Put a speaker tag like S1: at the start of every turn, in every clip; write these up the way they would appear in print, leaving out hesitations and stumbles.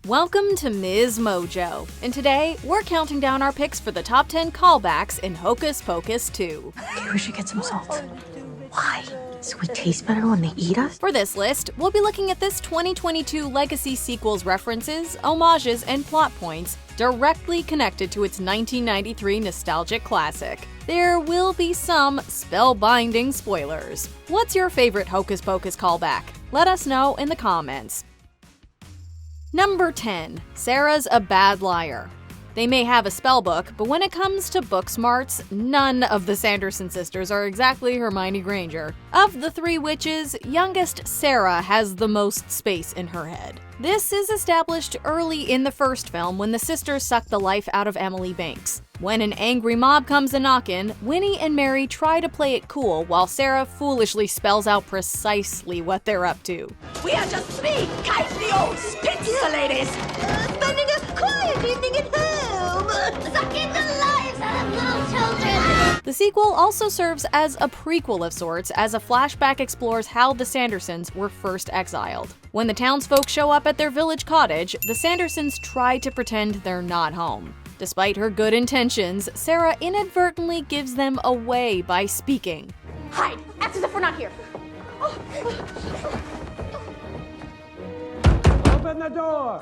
S1: Welcome to MsMojo, and today we're counting down our picks for the top 10 callbacks in Hocus Pocus 2.
S2: Okay, we should get some salt. Why? So we taste better when they eat us?
S1: For this list, we'll be looking at this 2022 Legacy sequel's references, homages, and plot points directly connected to its 1993 nostalgic classic. There will be some spellbinding spoilers. What's your favorite Hocus Pocus callback? Let us know in the comments. Number 10. Sarah's a bad liar. They may have a spell book, but when it comes to book smarts, none of the Sanderson sisters are exactly Hermione Granger. Of the three witches, youngest Sarah has the most space in her head. This is established early in the first film when the sisters suck the life out of Emily Banks. When an angry mob comes a-knockin', Winnie and Mary try to play it cool while Sarah foolishly spells out precisely what they're up to.
S3: We are just three kindly old spinster ladies, spending a quiet evening at home, sucking the lives out of little children.
S1: The sequel also serves as a prequel of sorts, as a flashback explores how the Sandersons were first exiled. When the townsfolk show up at their village cottage, the Sandersons try to pretend they're not home. Despite her good intentions, Sarah inadvertently gives them away by speaking.
S3: Hide, act as if we're not here.
S4: Open the door!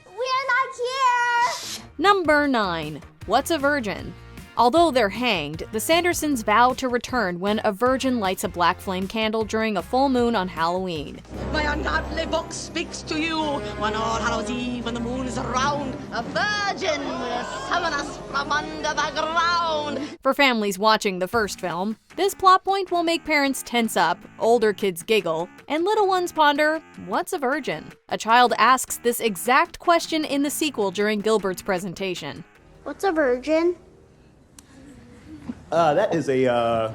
S3: We're not here.
S1: Number 9. What's a virgin? Although they're hanged, the Sandersons vow to return when a virgin lights a black flame candle during a full moon on Halloween.
S3: My ungodly book speaks to you. On All Hallows Eve, when the moon is around, a virgin will summon us from under the ground.
S1: For families watching the first film, this plot point will make parents tense up, older kids giggle, and little ones ponder, what's a virgin? A child asks this exact question in the sequel during Gilbert's presentation.
S5: What's a virgin?
S6: That is a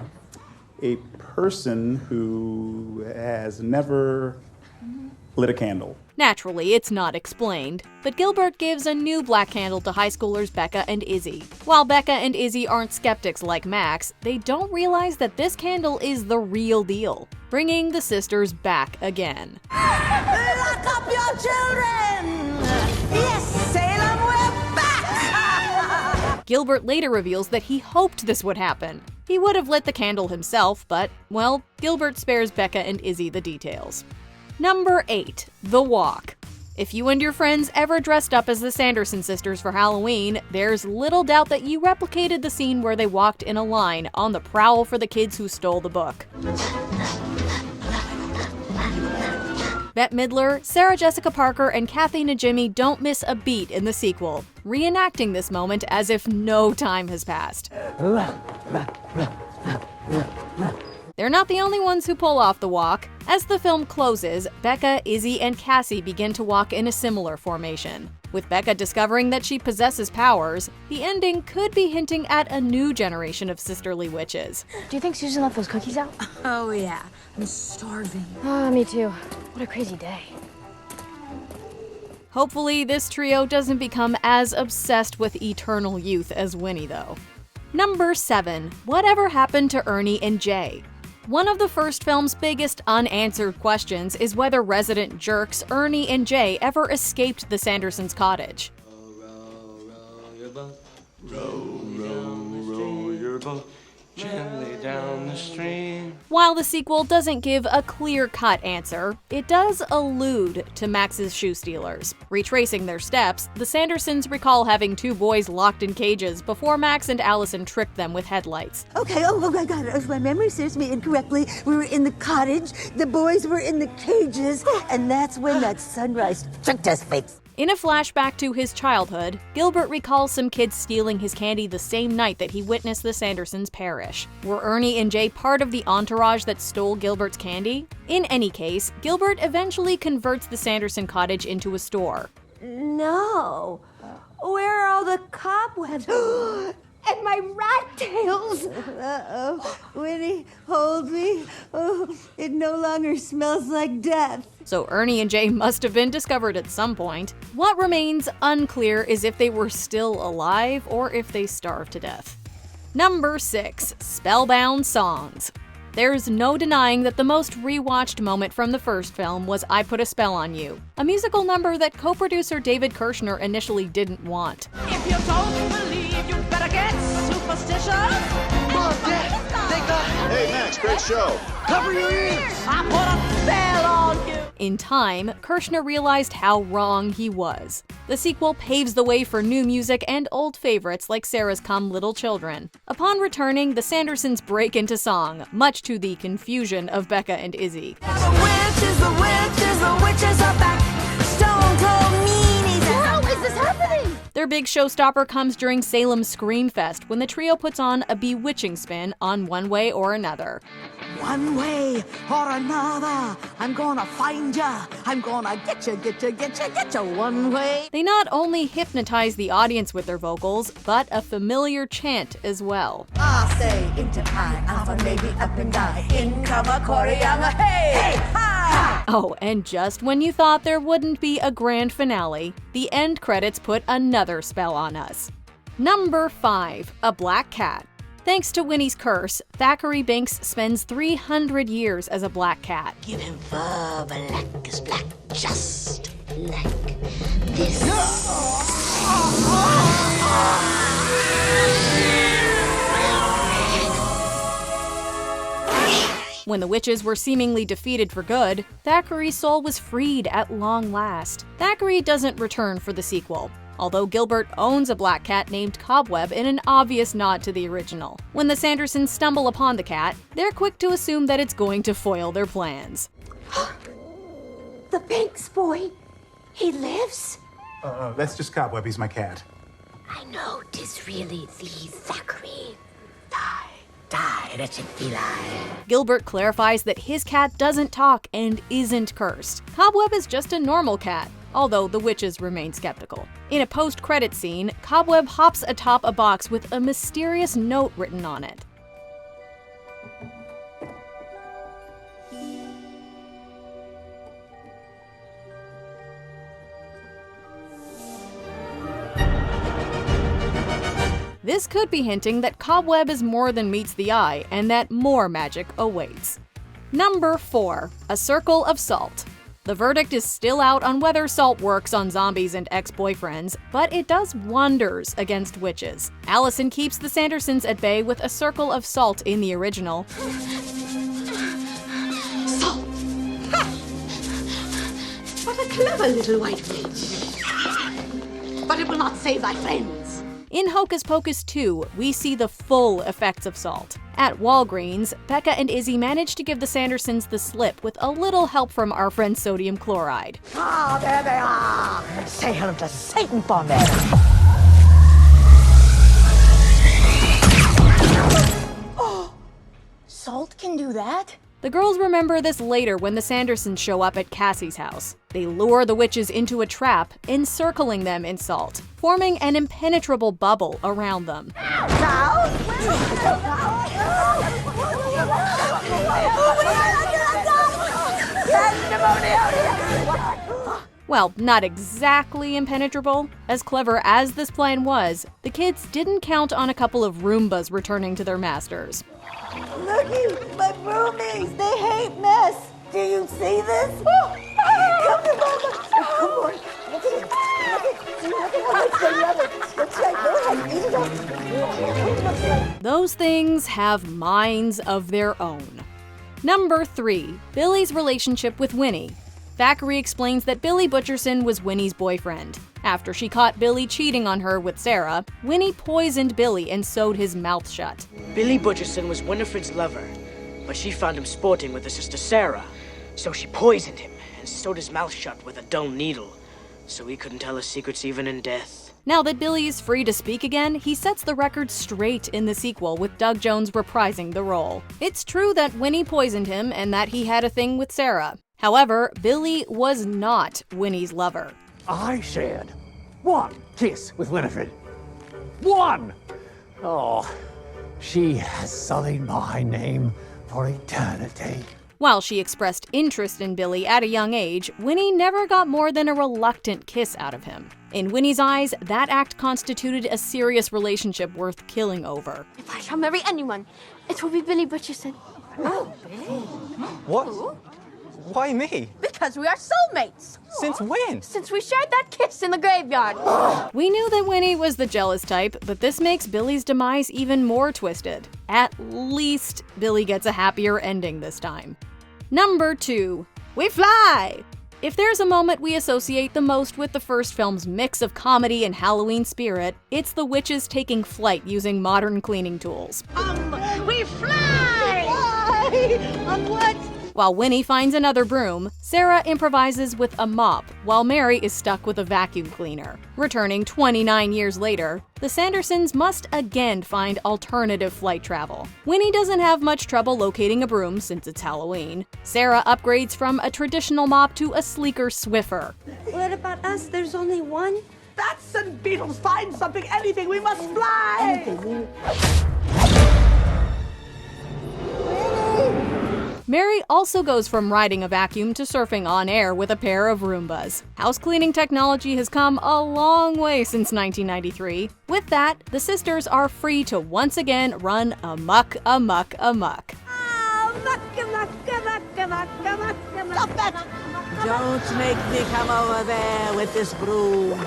S6: person who has never lit a candle.
S1: Naturally, it's not explained, but Gilbert gives a new black candle to high schoolers Becca and Izzy. While Becca and Izzy aren't skeptics like Max, they don't realize that this candle is the real deal, bringing the sisters back again.
S3: Lock up your children! Yes, Salem, we're back!
S1: Gilbert later reveals that he hoped this would happen. He would have lit the candle himself, but, well, Gilbert spares Becca and Izzy the details. Number 8. The Walk. If you and your friends ever dressed up as the Sanderson sisters for Halloween, there's little doubt that you replicated the scene where they walked in a line on the prowl for the kids who stole the book. Bette Midler, Sarah Jessica Parker, and Kathy Najimy don't miss a beat in the sequel, reenacting this moment as if no time has passed. They're not the only ones who pull off the walk. As the film closes, Becca, Izzy, and Cassie begin to walk in a similar formation. With Becca discovering that she possesses powers, the ending could be hinting at a new generation of sisterly witches.
S2: Do you think Susan left those cookies out?
S3: Oh yeah, I'm starving.
S2: Me too. What a crazy day.
S1: Hopefully, this trio doesn't become as obsessed with eternal youth as Winnie, though. Number 7. Whatever happened to Ernie and Jay? One of the first film's biggest unanswered questions is whether resident jerks Ernie and Jay ever escaped the Sandersons' cottage.
S7: Row your boat gently down the stream.
S1: While the sequel doesn't give a clear-cut answer, it does allude to Max's shoe stealers. Retracing their steps, the Sandersons recall having two boys locked in cages before Max and Allison tricked them with headlights.
S8: Okay, oh my God, if my memory serves me incorrectly, we were in the cottage, the boys were in the cages, and that's when that sunrise tricked us fakes.
S1: In a flashback to his childhood, Gilbert recalls some kids stealing his candy the same night that he witnessed the Sandersons perish. Were Ernie and Jay part of the entourage that stole Gilbert's candy? In any case, Gilbert eventually converts the Sanderson cottage into a store.
S8: No. Where are all the cobwebs? And my rat tails! Uh-oh. Winnie, hold me. Oh, it no longer smells like death.
S1: So Ernie and Jay must have been discovered at some point. What remains unclear is if they were still alive or if they starved to death. Number 6. Spellbound songs. There's no denying that the most rewatched moment from the first film was I Put a Spell on You, a musical number that co-producer David Kirshner initially didn't want.
S3: If you don't believe, you better get superstitious.
S7: Mom, Dad, thank God.
S4: Hey, Max, great show.
S7: Cover your ears.
S3: I put a spell on you.
S1: In time, Kirshner realized how wrong he was. The sequel paves the way for new music and old favorites like Sarah's Come Little Children. Upon returning, the Sandersons break into song, much to the confusion of Becca and Izzy.
S3: The witches are back. Stone Cold meanies. How is this happening?
S1: Their big showstopper comes during Salem's Screamfest when the trio puts on a bewitching spin on One Way or Another.
S3: One way or another, I'm gonna find ya. I'm gonna get ya one way.
S1: They not only hypnotize the audience with their vocals, but a familiar chant as well.
S3: I say into I, alpha, maybe up and down. In cover, Koreana, hey, hey, hi.
S1: Oh, and just when you thought there wouldn't be a grand finale, the end credits put another spell on us. Number 5, A Black Cat. Thanks to Winnie's curse, Thackeray Binks spends 300 years as a black cat.
S2: Give him fur black as black, just like this.
S1: When the witches were seemingly defeated for good, Thackeray's soul was freed at long last. Thackeray doesn't return for the sequel, although Gilbert owns a black cat named Cobweb in an obvious nod to the original. When the Sandersons stumble upon the cat, they're quick to assume that it's going to foil their plans.
S8: The Binks boy, he lives?
S6: That's just Cobweb, he's my cat.
S2: I know 'tis really the Thackeray.
S3: Die, wretched feline.
S1: Gilbert clarifies that his cat doesn't talk and isn't cursed. Cobweb is just a normal cat, although the witches remain skeptical. In a post-credit scene, Cobweb hops atop a box with a mysterious note written on it. This could be hinting that Cobweb is more than meets the eye and that more magic awaits. Number 4, A Circle of Salt. The verdict is still out on whether salt works on zombies and ex-boyfriends, but it does wonders against witches. Allison keeps the Sandersons at bay with a circle of salt in the original.
S3: Salt. Ha! What a clever little white witch. But it will not save thy friends.
S1: In Hocus Pocus 2, we see the full effects of salt. At Walgreens, Becca and Izzy manage to give the Sandersons the slip with a little help from our friend sodium chloride.
S3: Ah, there they are. Say hello to Satan for me.
S8: Oh, salt can do that?
S1: The girls remember this later when the Sandersons show up at Cassie's house. They lure the witches into a trap, encircling them in salt, forming an impenetrable bubble around them. Well, not exactly impenetrable. As clever as this plan was, the kids didn't count on a couple of Roombas returning to their masters.
S8: Looky, my roomies, they hate mess. Do you see this? Come to Mama. Come on. They love it. That's right. Go ahead, eat it up.
S1: Those things have minds of their own. Number 3, Billy's relationship with Winnie. Thackeray explains that Billy Butcherson was Winnie's boyfriend. After she caught Billy cheating on her with Sarah, Winnie poisoned Billy and sewed his mouth shut.
S5: Billy Butcherson was Winifred's lover, but she found him sporting with her sister Sarah, so she poisoned him and sewed his mouth shut with a dull needle, so he couldn't tell her secrets even in death.
S1: Now that Billy is free to speak again, he sets the record straight in the sequel with Doug Jones reprising the role. It's true that Winnie poisoned him and that he had a thing with Sarah. However, Billy was not Winnie's lover.
S9: I shared one kiss with Winifred. One! Oh, she has sullied my name for eternity.
S1: While she expressed interest in Billy at a young age, Winnie never got more than a reluctant kiss out of him. In Winnie's eyes, that act constituted a serious relationship worth killing over.
S10: If I shall marry anyone, it will be Billy Butcherson.
S4: What? Why me?
S3: Because we are soulmates.
S4: Since when?
S3: Since we shared that kiss in the graveyard.
S1: We knew that Winnie was the jealous type, but this makes Billy's demise even more twisted. At least, Billy gets a happier ending this time. Number 2. We fly! If there's a moment we associate the most with the first film's mix of comedy and Halloween spirit, it's the witches taking flight using modern cleaning tools.
S3: We fly!
S8: On what?
S1: While Winnie finds another broom, Sarah improvises with a mop, while Mary is stuck with a vacuum cleaner. Returning 29 years later, the Sandersons must again find alternative flight travel. Winnie doesn't have much trouble locating a broom since it's Halloween. Sarah upgrades from a traditional mop to a sleeker Swiffer.
S8: What about us? There's only one?
S10: Bats and beetles, find something, anything, we must fly!
S1: Mary also goes from riding a vacuum to surfing on air with a pair of Roombas. House cleaning technology has come a long way since 1993. With that, the sisters are free to once again run amok.
S10: Don't make me come over there with this broom.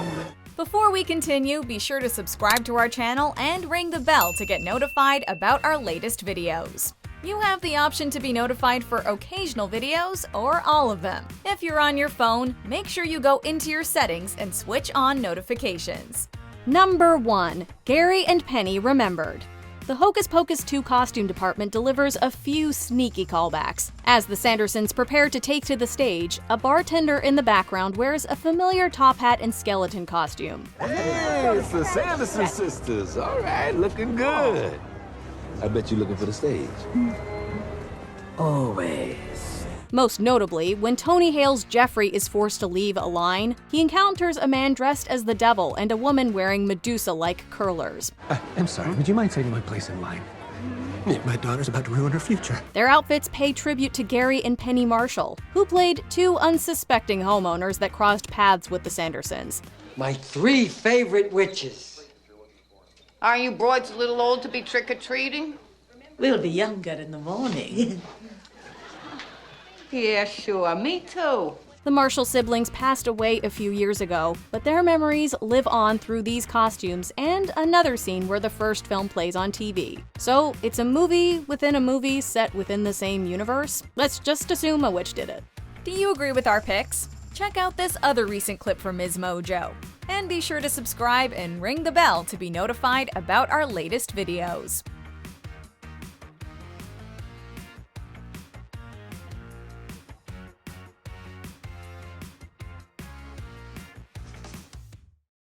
S1: Before we continue, be sure to subscribe to our channel and ring the bell to get notified about our latest videos. You have the option to be notified for occasional videos or all of them. If you're on your phone, make sure you go into your settings and switch on notifications. Number 1. Gary and Penny Remembered. The Hocus Pocus 2 costume department delivers a few sneaky callbacks. As the Sandersons prepare to take to the stage, a bartender in the background wears a familiar top hat and skeleton costume.
S11: Hey, it's the Sanderson sisters. All right, looking good. I bet you're looking for the stage.
S10: Always.
S1: Most notably, when Tony Hale's Jeffrey is forced to leave a line, he encounters a man dressed as the devil and a woman wearing Medusa-like curlers.
S9: I'm sorry, would you mind taking my place in line? My daughter's about to ruin her future.
S1: Their outfits pay tribute to Gary and Penny Marshall, who played two unsuspecting homeowners that crossed paths with the Sandersons.
S12: My 3 favorite witches.
S13: Are you broads a little old to be trick-or-treating?
S10: We'll be younger in the morning.
S13: Yeah, sure. Me too.
S1: The Marshall siblings passed away a few years ago, but their memories live on through these costumes and another scene where the first film plays on TV. So, it's a movie within a movie set within the same universe? Let's just assume a witch did it. Do you agree with our picks? Check out this other recent clip from MsMojo. And be sure to subscribe and ring the bell to be notified about our latest videos.